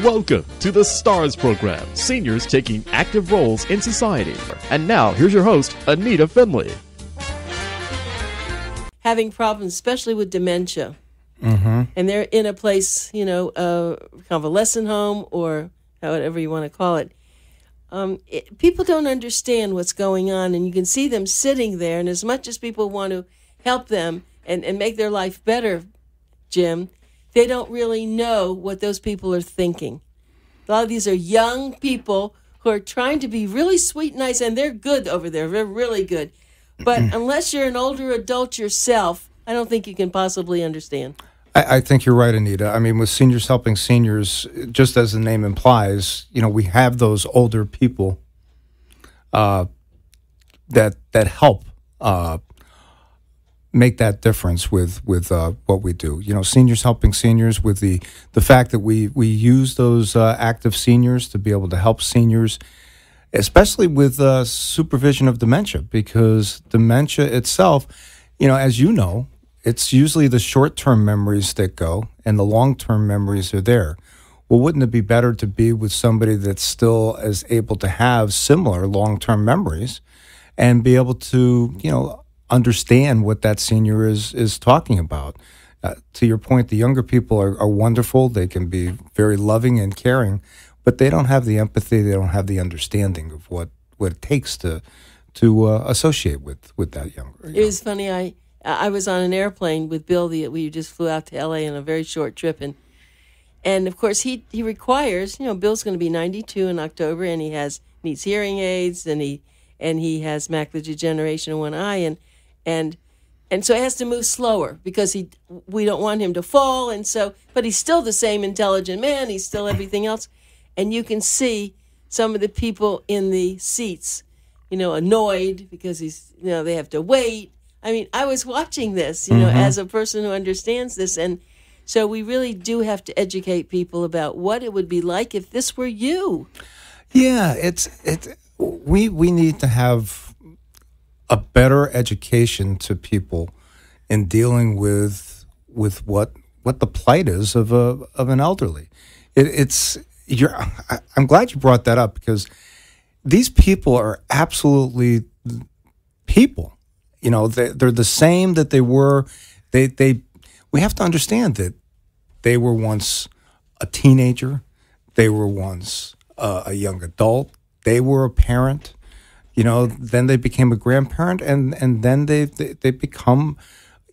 Welcome to the STARS program, seniors taking active roles in society. And now, here's your host, ANITA FINLEY. Having problems, especially with dementia. Mm-hmm. And they're in a place, convalescent home or whatever you want to call it. People don't understand what's going on, and you can see them sitting there. And as much as people want to help them and make their life better, Jim, they don't really know what those people are thinking. A lot of these are young people who are trying to be really sweet and nice, and they're good over there. They're really good. But unless you're an older adult yourself, I don't think you can possibly understand. I think you're right, Anita. I mean, with Seniors Helping Seniors, just as the name implies, we have those older people that help make that difference with what we do. Seniors Helping Seniors, with the fact that we use those active seniors to be able to help seniors, especially with supervision of dementia, because dementia itself, as you know, it's usually the short-term memories that go and the long-term memories are there. Well, wouldn't it be better to be with somebody that still is able to have similar long-term memories and be able to, understand what that senior is talking about? To your point, the younger people are wonderful. They can be very loving and caring, but they don't have the empathy. They don't have the understanding of what it takes to associate with that younger. It was funny. I was on an airplane with Bill. We just flew out to L.A. on a very short trip, and of course he requires. Bill's going to be 92 in October, and he needs hearing aids, and he has macular degeneration in one eye, and so he has to move slower because we don't want him to fall, but he's still the same intelligent man. He's still everything else, and you can see some of the people in the seats, annoyed because they have to wait. I mean, I was watching this, as a person who understands this. And so we really do have to educate people about what it would be like if this were you. Yeah, we need to have a better education to people in dealing with what the plight is of an elderly. I'm glad you brought that up, because these people are absolutely people. They're the same that they were. We have to understand that they were once a teenager. They were once a young adult. They were a parent. Then they became a grandparent, and then they become,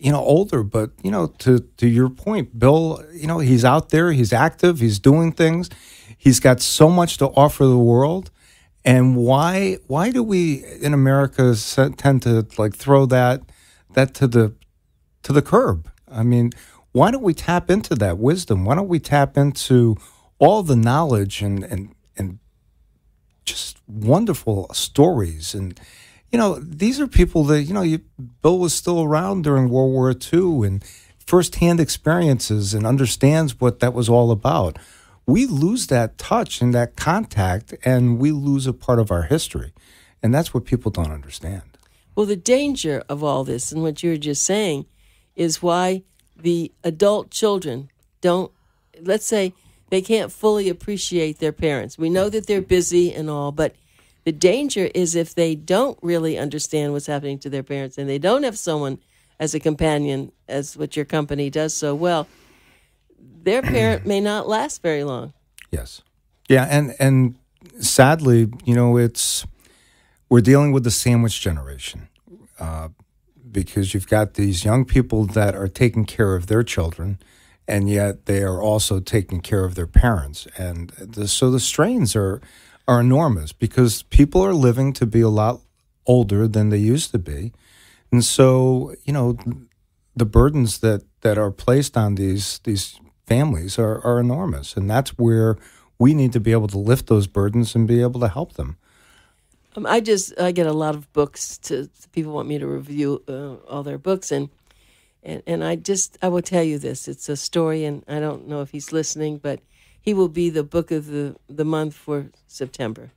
older. But to your point, Bill, he's out there. He's active. He's doing things. He's got so much to offer the world. And why do we in America tend to throw that to the curb? I mean, why don't we tap into that wisdom? Why don't we tap into all the knowledge and just wonderful stories? And these are people that Bill was still around during World War II and firsthand experiences and understands what that was all about. We lose that touch and that contact, and we lose a part of our history. And that's what people don't understand. Well, the danger of all this and what you were just saying is why the adult children let's say, they can't fully appreciate their parents. We know that they're busy and all, but the danger is if they don't really understand what's happening to their parents and they don't have someone as a companion, as what your company does so well, their parent may not last very long. Yes. Yeah, and sadly, we're dealing with the sandwich generation, because you've got these young people that are taking care of their children, and yet they are also taking care of their parents. And so the strains are enormous, because people are living to be a lot older than they used to be. And so, the burdens that are placed on these families are enormous, and that's where we need to be able to lift those burdens and be able to help them. I get a lot of books. People want me to review all their books, and I will tell you this. It's a story, and I don't know if he's listening, but he will be the book of the month for September.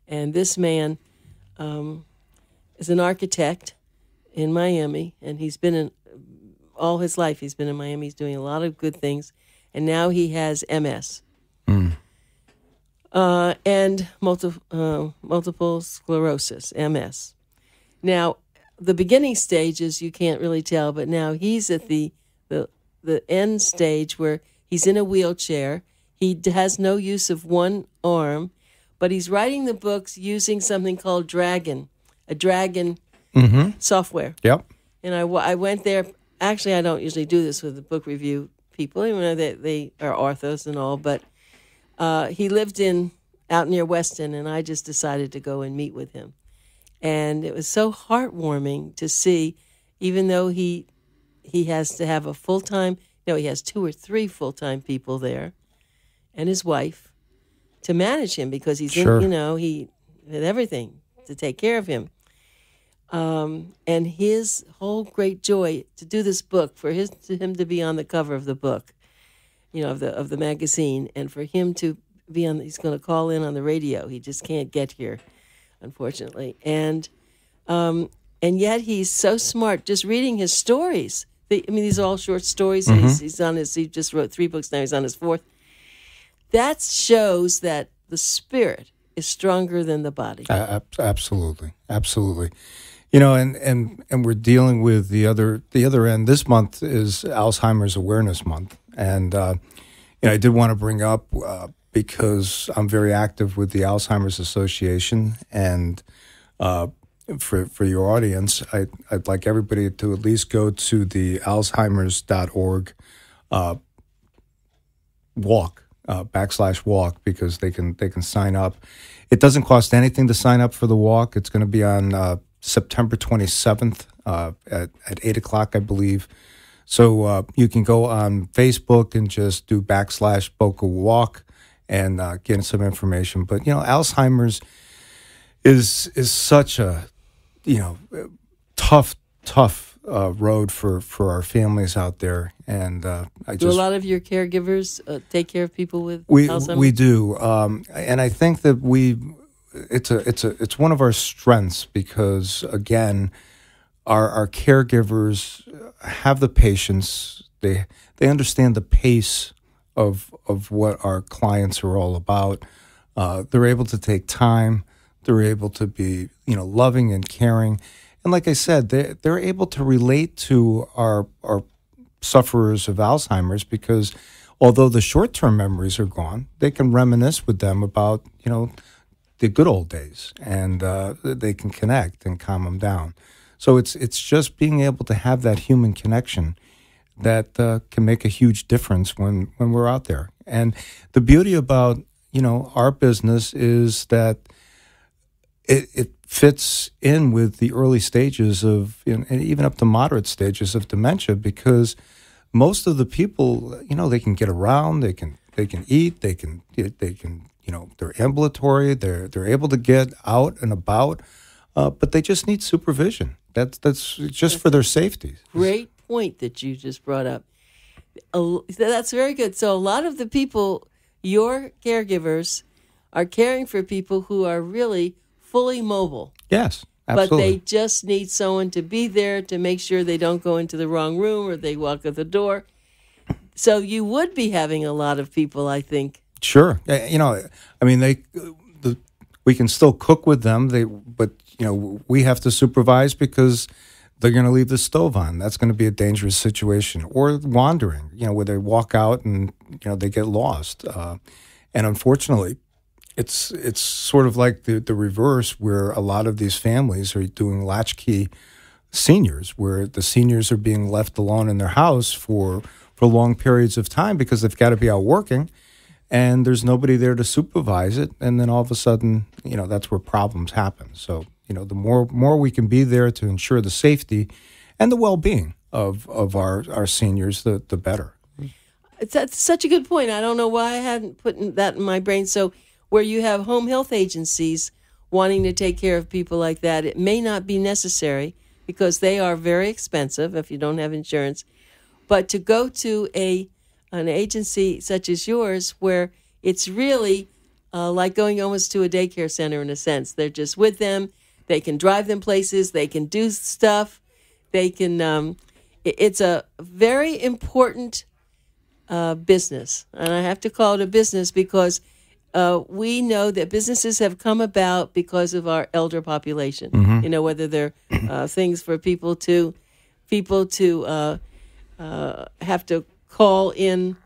And this man is an architect in Miami, and he's been all his life. He's been in Miami. He's doing a lot of good things. And now he has MS. and multiple sclerosis, MS. Now, the beginning stages you can't really tell, but now he's at the end stage where he's in a wheelchair. He has no use of one arm, but he's writing the books using something called Dragon, a Dragon software. Yep. And I went there. Actually, I don't usually do this with the book review people, even though they are orthos and all, but he lived out near Weston, and I just decided to go and meet with him. And it was so heartwarming to see, even though he has to have a full-time, he has 2 or 3 full-time people there, and his wife, to manage him because he's Sure. he had everything to take care of him. And his whole great joy to do this book, for him to be on the cover of the book, of the magazine, and for him to be he's going to call in on the radio. He just can't get here, unfortunately. And yet he's so smart. Just reading his stories. These are all short stories. Mm-hmm. He just wrote 3 books now. He's on his 4th. That shows that the spirit is stronger than the body. Absolutely. And we're dealing with the other end. This month is Alzheimer's Awareness Month, and I did want to bring up because I'm very active with the Alzheimer's Association, and for your audience, I'd like everybody to at least go to the Alzheimers.org /walk because they can sign up. It doesn't cost anything to sign up for the walk. It's going to be on September 27th at 8 o'clock, I believe. So you can go on Facebook and just do /Boca Walk and get some information. But, Alzheimer's is such a, tough road for our families out there. And do a lot of your caregivers take care of people with Alzheimer's? We do. And I think that it's one of our strengths because, again, our caregivers have the patience. They understand the pace of what our clients are all about. They're able to take time. They're able to be, loving and caring. And like I said, they're able to relate to our sufferers of Alzheimer's because although the short-term memories are gone, they can reminisce with them about, the good old days, and they can connect and calm them down. So it's just being able to have that human connection that can make a huge difference when we're out there. And the beauty about, our business is that it fits in with the early stages of, and even up to moderate stages of dementia, because most of the people, they can get around, they can eat, they can, they're ambulatory, they're able to get out and about, but they just need supervision. That's just for their safety. Great point that you just brought up. That's very good. So a lot of the people, your caregivers, are caring for people who are really fully mobile. Yes, absolutely. But they just need someone to be there to make sure they don't go into the wrong room or they walk out the door. So you would be having a lot of people, I think. Sure. We can still cook with them, but we have to supervise because they're going to leave the stove on. That's going to be a dangerous situation. Or wandering, where they walk out and they get lost. And unfortunately, it's sort of like the reverse, where a lot of these families are doing latchkey seniors, where the seniors are being left alone in their house for long periods of time because they've got to be out working, and there's nobody there to supervise it. And then all of a sudden, that's where problems happen. So, the more we can be there to ensure the safety and the well-being of our seniors, the better. That's such a good point. I don't know why I hadn't put that in my brain. So where you have home health agencies wanting to take care of people like that, it may not be necessary because they are very expensive if you don't have insurance. But to go to an agency such as yours, where it's really like going almost to a daycare center in a sense. They're just with them. They can drive them places. They can do stuff. They can. It's a very important business, and I have to call it a business because we know that businesses have come about because of our elder population. You know, whether they're things for people to have to call in.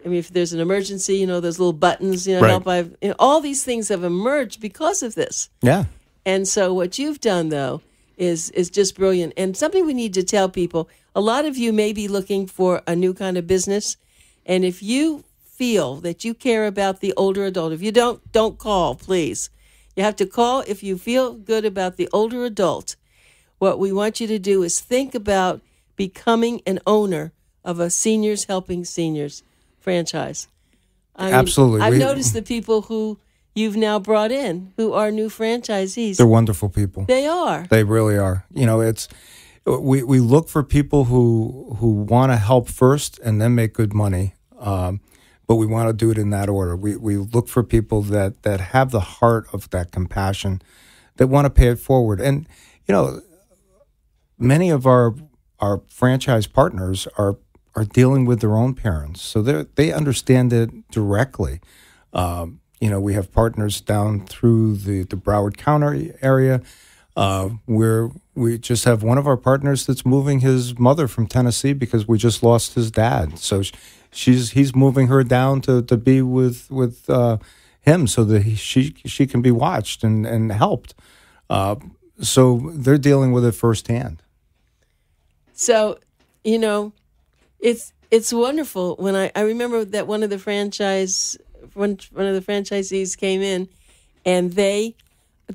I mean, if there's an emergency, you know, those little buttons, you know, Right. help. All these things have emerged because of this. Yeah. And so what you've done, though, is just brilliant. And something we need to tell people, a lot of you may be looking for a new kind of business. And if you feel that you care about the older adult, if you don't call, please. You have to call if you feel good about the older adult. What we want you to do is think about becoming an owner of a Seniors Helping Seniors franchise. I mean, Absolutely. I've noticed the people who you've now brought in who are new franchisees. They're wonderful people. They are. They really are. You know, it's we look for people who want to help first and then make good money, but we want to do it in that order. We look for people that have the heart of that compassion, that want to pay it forward. And you know, many of our franchise partners are dealing with their own parents, so they understand it directly. You know, we have partners down through the Broward County area, where we just have one of our partners that's moving his mother from Tennessee because we just lost his dad. So he's moving her down to be with him so that she can be watched and helped. So they're dealing with it firsthand. So, you know, it's wonderful. When I remember that one of the franchisees came in, and they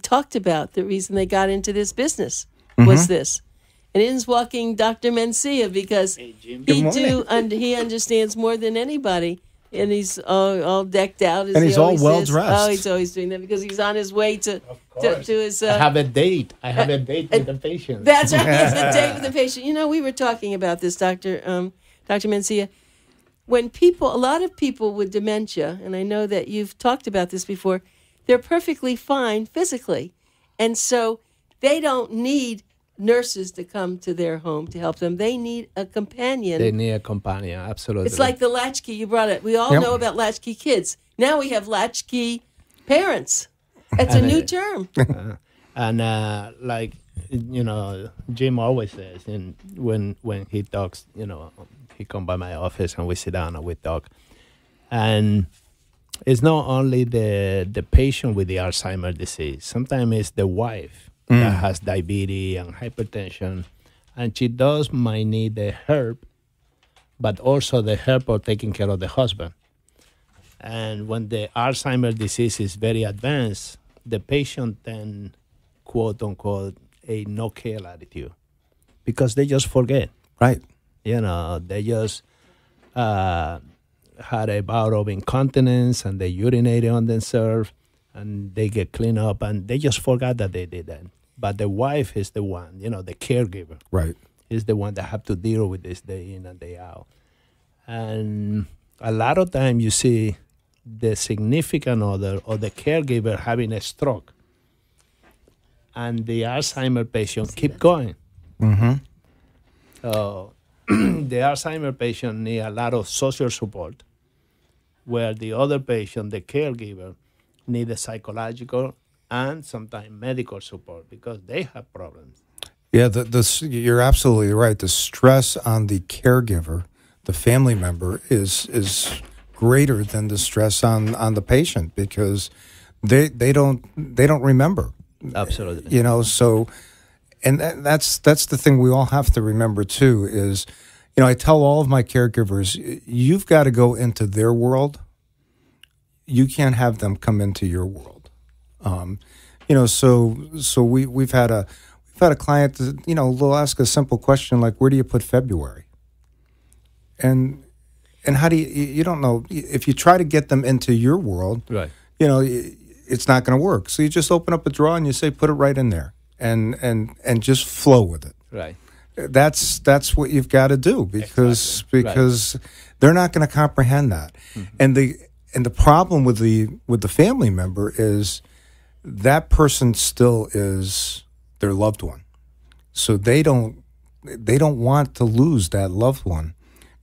talked about the reason they got into this business was this. And in's walking Dr. Mencia because he understands more than anybody, and he's all decked out. As and he's all well is. dressed. Oh, he's always doing that because he's on his way to his. I have a date. With the patient. That's right. He has a date with the patient. You know, we were talking about this, Dr. Mencia. When a lot of people with dementia, and I know that you've talked about this before, they're perfectly fine physically. And so they don't need nurses to come to their home to help them. They need a companion. They need a companion, absolutely. It's like the latchkey you brought it. We all know about latchkey kids. Now we have latchkey parents. It's a new term. Like, you know, Jim always says, and when he talks, you know, he come by my office and we sit down and we talk. And it's not only the patient with the Alzheimer disease. Sometimes it's the wife that has diabetes and hypertension, and she might need the help, but also the help of taking care of the husband. And when the Alzheimer disease is very advanced, the patient then, quote unquote, a no-care attitude because they just forget. Right. You know, they just had a bout of incontinence and they urinated on themselves and they get cleaned up and they just forgot that they did that. But the wife is the one, you know, the caregiver. Right. Is the one that have to deal with this day in and day out. And a lot of time you see the significant other or the caregiver having a stroke. And the Alzheimer patient keep going. Mm-hmm. So the Alzheimer patient need a lot of social support, where the other patient, the caregiver, need a psychological and sometimes medical support because they have problems. Yeah, you're absolutely right. The stress on the caregiver, the family member, is greater than the stress on the patient because they don't remember. Absolutely. You know, so, and that's the thing we all have to remember too is, you know, I tell all of my caregivers, you've got to go into their world. You can't have them come into your world. You know, so we've had a client that, you know, they'll ask a simple question like, where do you put February? And how do you don't know if you try to get them into your world, right? You know, it's not going to work. So you just open up a drawer and you say, put it right in there, and just flow with it. Right. That's what you've got to do because they're not going to comprehend that. Mm-hmm. And the problem with the family member is that person still is their loved one, so they don't want to lose that loved one,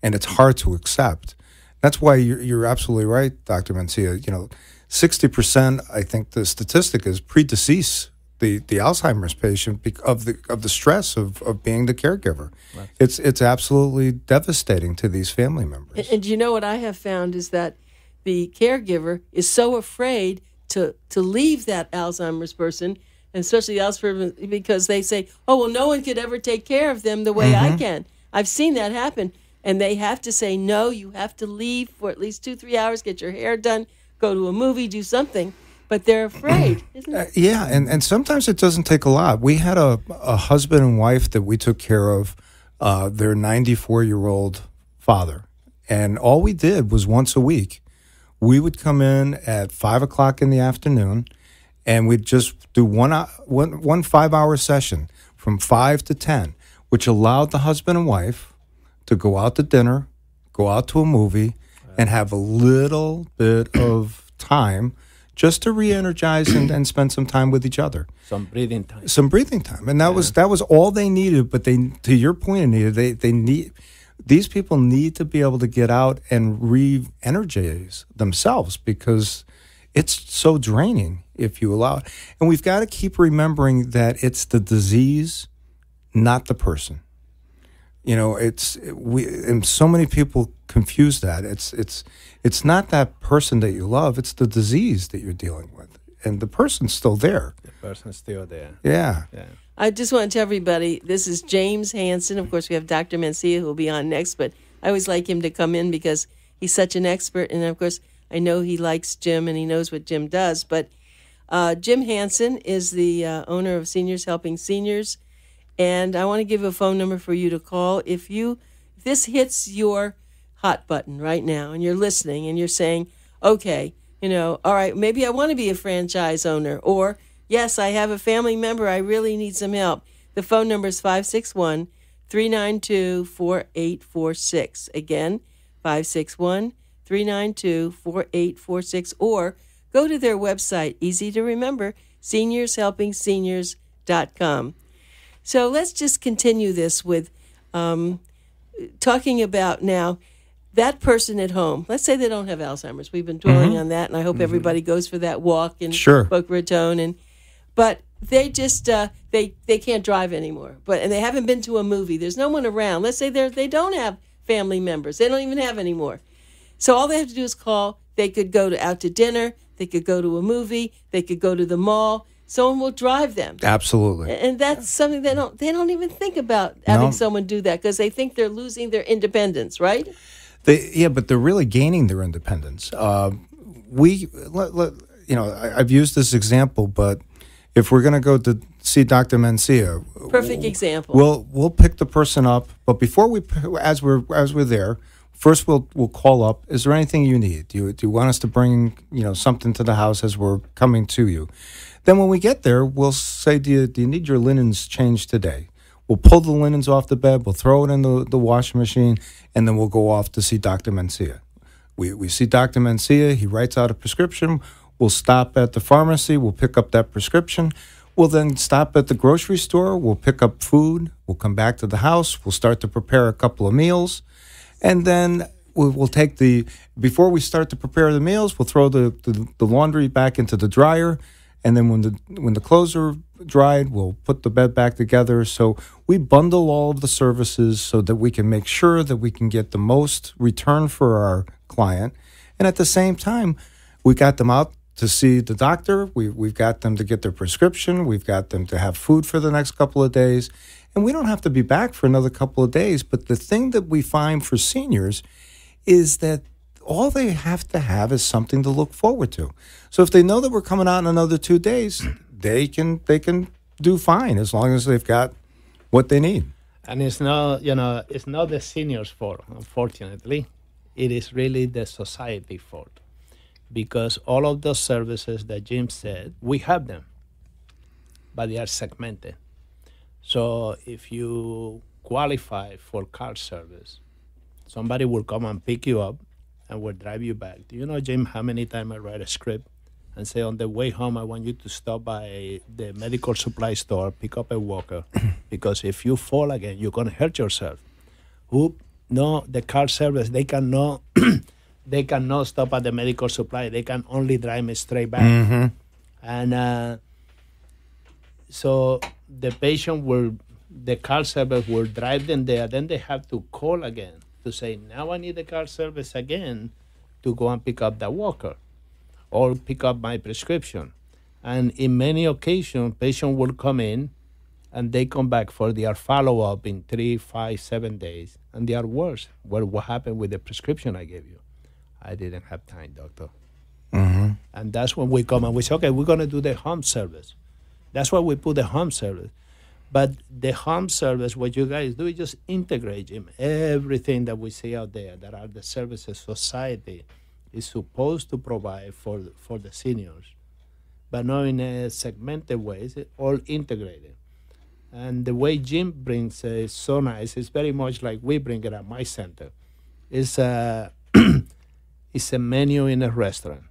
and it's hard to accept. That's why you're absolutely right, Dr. Mencia. You know, 60%, I think the statistic is pre-decease the Alzheimer's patient of the stress of being the caregiver. Right. It's absolutely devastating to these family members. And you know what I have found is that the caregiver is so afraid to leave that Alzheimer's person, and especially the Alzheimer's, because they say, oh, well, no one could ever take care of them the way I can. I've seen that happen. And they have to say, no, you have to leave for at least 2-3 hours, get your hair done, go to a movie, do something. But they're afraid, isn't it? Yeah, and sometimes it doesn't take a lot. We had a husband and wife that we took care of, their 94-year-old father. And all we did was once a week, we would come in at 5 o'clock in the afternoon, and we'd just do one 5-hour session from 5 to 10, which allowed the husband and wife to go out to dinner, go out to a movie, and have a little bit of time just to re-energize and spend some time with each other. Some breathing time. And that was all they needed. But to your point, Anita, these people need to be able to get out and re-energize themselves, because it's so draining if you allow it. And we've got to keep remembering that it's the disease, not the person. You know, and so many people confuse that. It's not that person that you love, it's the disease that you're dealing with. And the person's still there. The person's still there. Yeah. I just want to tell everybody, this is James HANSEN. Of course, we have Dr. Mencia, who will be on next, but I always like him to come in because he's such an expert. And, of course, I know he likes Jim and he knows what Jim does. But Jim HANSEN is the owner of Seniors Helping Seniors. And I want to give a phone number for you to call. If this hits your hot button right now and you're listening and you're saying, okay, all right, maybe I want to be a franchise owner, or yes, I have a family member, I really need some help. The phone number is 561-392-4846. Again, 561-392-4846, or go to their website, easy to remember, seniorshelpingseniors.com. So let's just continue this with talking about now that person at home. Let's say they don't have Alzheimer's. We've been dwelling on that, and I hope everybody goes for that walk in Boca Raton. But they just they can't drive anymore. And they haven't been to a movie. There's no one around. Let's say they don't have family members. They don't even have anymore. So all they have to do is call. They could go out to dinner. They could go to a movie. They could go to the mall. Someone will drive them. Absolutely. And that's something they don't even think about having someone do that, because they think they're losing their independence, right? But they're really gaining their independence. I've used this example, but if we're going to go to see Dr. Mencia, perfect example. We'll pick the person up, but before as we're there, first we'll call up. Is there anything you need? Do you want us to bring something to the house as we're coming to you? Then when we get there, we'll say, do you need your linens changed today? We'll pull the linens off the bed, we'll throw it in the washing machine, and then we'll go off to see Dr. Mencia. We see Dr. Mencia, he writes out a prescription. We'll stop at the pharmacy, we'll pick up that prescription. We'll then stop at the grocery store, we'll pick up food, we'll come back to the house, we'll start to prepare a couple of meals, and then we'll take before we start to prepare the meals, we'll throw the laundry back into the dryer. And then when the clothes are dried, we'll put the bed back together. So we bundle all of the services so that we can make sure that we can get the most return for our client. And at the same time, we got them out to see the doctor. We've got them to get their prescription. We've got them to have food for the next couple of days. And we don't have to be back for another couple of days. But the thing that we find for seniors is that all they have to have is something to look forward to. So if they know that we're coming out in another 2 days, they can do fine as long as they've got what they need. And it's not the seniors' fault, unfortunately. It is really the society fault, because all of those services that Jim said, we have them, but they are segmented. So if you qualify for car service, somebody will come and pick you up and will drive you back. Do you know, Jim, how many times I write a script and say, on the way home, I want you to stop by the medical supply store, pick up a walker, because if you fall again, you're going to hurt yourself. No, the car service, they cannot they cannot stop at the medical supply. They can only drive me straight back. Mm-hmm. And so the car service will drive them there. Then they have to call again to say, now I need the car service again to go and pick up the walker or pick up my prescription. And in many occasions, patient will come in and they come back for their follow-up in 3, 5, 7 days, and they are worse. Well, what happened with the prescription I gave you? I didn't have time, doctor. Mm-hmm. And that's when we come and we say, okay, we're going to do the home service. That's why we put the home service. But the home service, what you guys do is just integrate, Jim, everything that we see out there that are the services society is supposed to provide for the seniors, but not in a segmented way. It's all integrated. And the way Jim brings it is so nice. It's very much like we bring it at my center. It's it's a menu in a restaurant.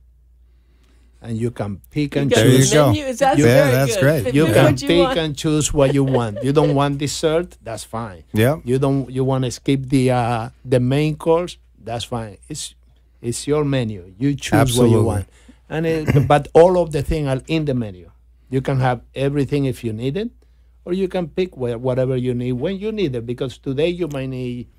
And you can pick and There choose. you go. That's Yeah, very that's good. great. Pick You what can you pick want. and choose what you want. You don't want dessert, that's fine. Yeah. You want to skip the main course, that's fine. It's your menu. You choose Absolutely. what you want. And but all of the things are in the menu. You can have everything if you need it, or you can pick whatever you need when you need it. Because today you might need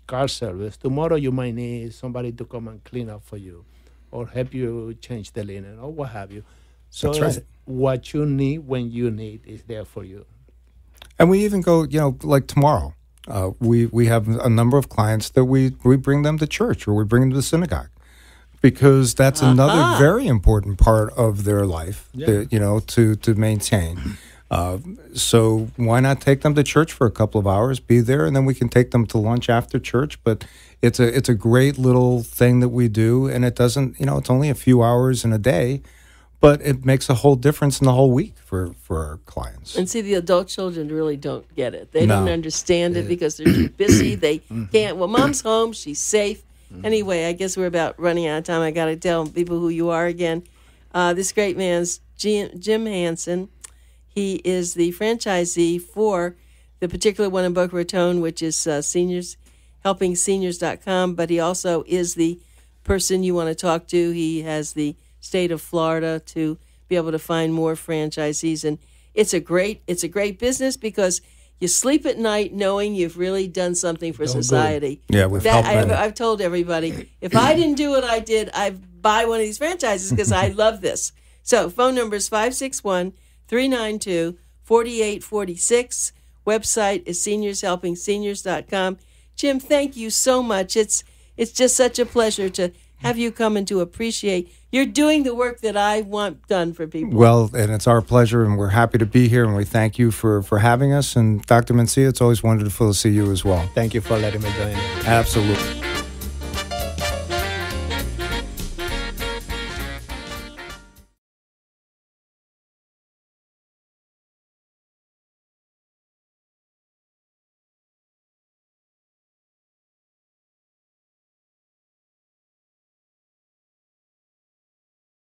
car service. Tomorrow you might need somebody to come and clean up for you, or help you change the linen, or what have you. So That's right. what you need when you need is there for you. And we even go, like tomorrow, we have a number of clients that we bring them to church or we bring them to the synagogue, because that's another very important part of their life, to maintain. So why not take them to church for a couple of hours, be there, and then we can take them to lunch after church. But it's a great little thing that we do, and it doesn't, it's only a few hours in a day, but it makes a whole difference in the whole week for our clients. And see, the adult children really don't get it. They No. don't understand it because they're too busy. They can't. Well, mom's home. She's safe. Anyway, I guess we're about running out of time. I got to tell people who you are again. This great man's Jim HANSEN. He is the franchisee for the particular one in Boca Raton, which is seniors, helpingseniors.com. But he also is the person you want to talk to. He has the state of Florida to be able to find more franchisees. And it's a great business because you sleep at night knowing you've really done something for society. Yeah, we've helped many. I've told everybody, if I didn't do what I did, I'd buy one of these franchises because I love this. So phone number is 561-392-4846. Website is seniorshelpingseniors.com. Jim, thank you so much. It's just such a pleasure to have you come and to appreciate. You're doing the work that I want done for people. Well, and it's our pleasure, and we're happy to be here, and we thank you for having us. And Dr. Mencia, it's always wonderful to see you as well. Thank you for letting me join in. Absolutely.